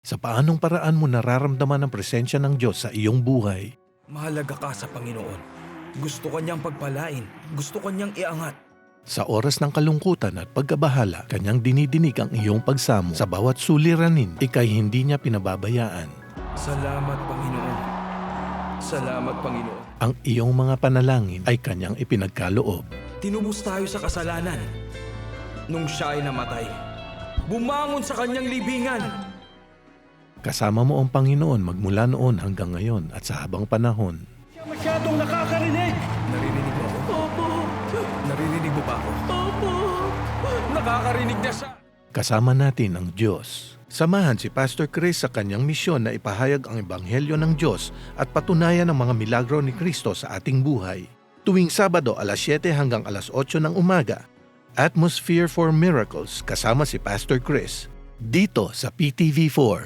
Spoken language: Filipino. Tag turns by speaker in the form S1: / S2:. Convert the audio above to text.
S1: Sa paanong paraan mo nararamdaman ang presensya ng Diyos sa iyong buhay?
S2: Mahalaga ka sa Panginoon. Gusto ka niyang pagpalain. Gusto ka niyang iangat.
S1: Sa oras ng kalungkutan at pagkabahala, kanyang dinidinig ang iyong pagsamo. Sa bawat suliranin, ika'y hindi niya pinababayaan.
S2: Salamat, Panginoon. Salamat, Panginoon.
S1: Ang iyong mga panalangin ay kanyang ipinagkaloob.
S2: Tinubos tayo sa kasalanan. Nung siya ay namatay, bumangon sa kanyang libingan.
S1: Kasama mo ang Panginoon magmula noon hanggang ngayon at sa habang panahon.
S3: Siya masyadong nakakarinig!
S2: Naririnig mo ako?
S3: Opo!
S2: Naririnig mo ba ako?
S3: Opo!
S2: Nakakarinig na siya!
S1: Kasama natin ang Diyos. Samahan si Pastor Chris sa kanyang misyon na ipahayag ang Ebanghelyo ng Diyos at patunayan ang mga milagro ni Kristo sa ating buhay. Tuwing Sabado alas 7 hanggang alas 8 ng umaga, Atmosphere for Miracles kasama si Pastor Chris. Dito sa PTV4.